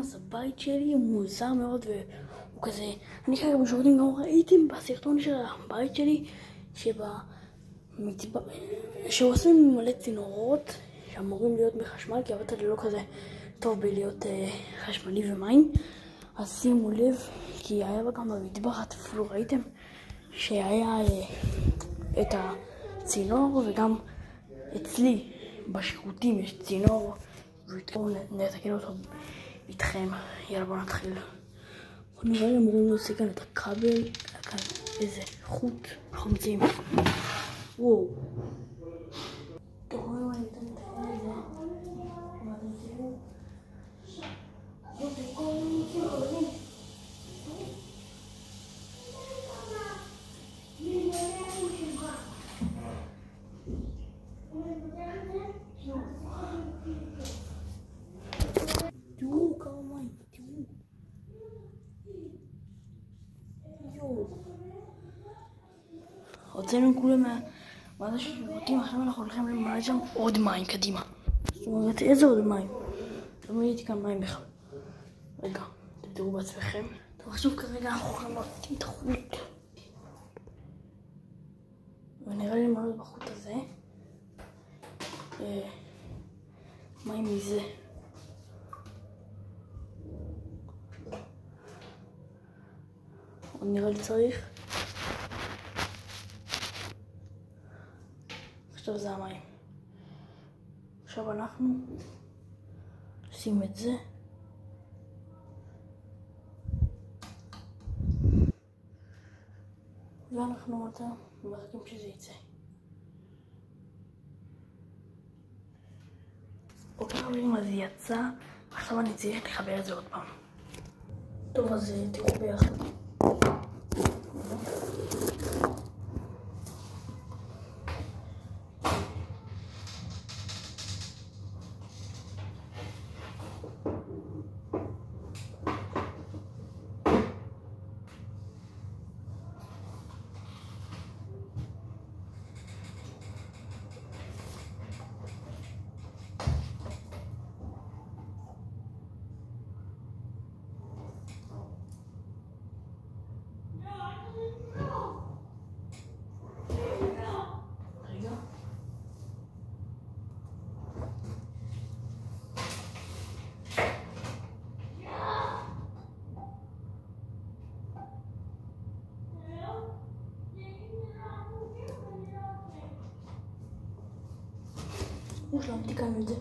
אז הבית שלי מוזר מאוד והוא כזה, אני כרגע בשירותים גם ראיתם בסרטון של הבית שלי שעושים מלא צינורות שאמורים להיות בחשמל, כי הבית הזה לא כזה טוב בלהיות חשמלי ומים. אז שימו לב, כי היה גם במטבח, אפילו ראיתם שהיה את הצינור, וגם אצלי בשירותים יש צינור, ונתקן אותו איתכם. יאללה, בואו נתחיל. נראה לי אמורים להוציא כאן את הכבל, כאן איזה חוט חומצים. וואו. אתם רואים מה אני אתן לתקן את זה? מה אתם תראו? אתם כל מיני חברים. תראו כמה מים, תראו. יואו. הוצאנו כולם מה זה שירותים, עכשיו אנחנו הולכים למלא שם עוד מים קדימה. זאת אומרת, איזה עוד מים? לא מילאתי כאן מים בכלל. רגע, אתם תראו בעצמכם. טוב, עכשיו כרגע אנחנו הולכים להוציא את החוט. ונראה לי למלא בחוט הזה מים מזה. עוד נראה לי צריך. עכשיו זה המים. עכשיו אנחנו נשים את זה. ואנחנו מחכים שזה יצא. אוקיי חברים, אז זה יצא. עכשיו אני צריך לחבר את זה עוד פעם. טוב, אז תראו ביחד. השלמתי כאן את זה.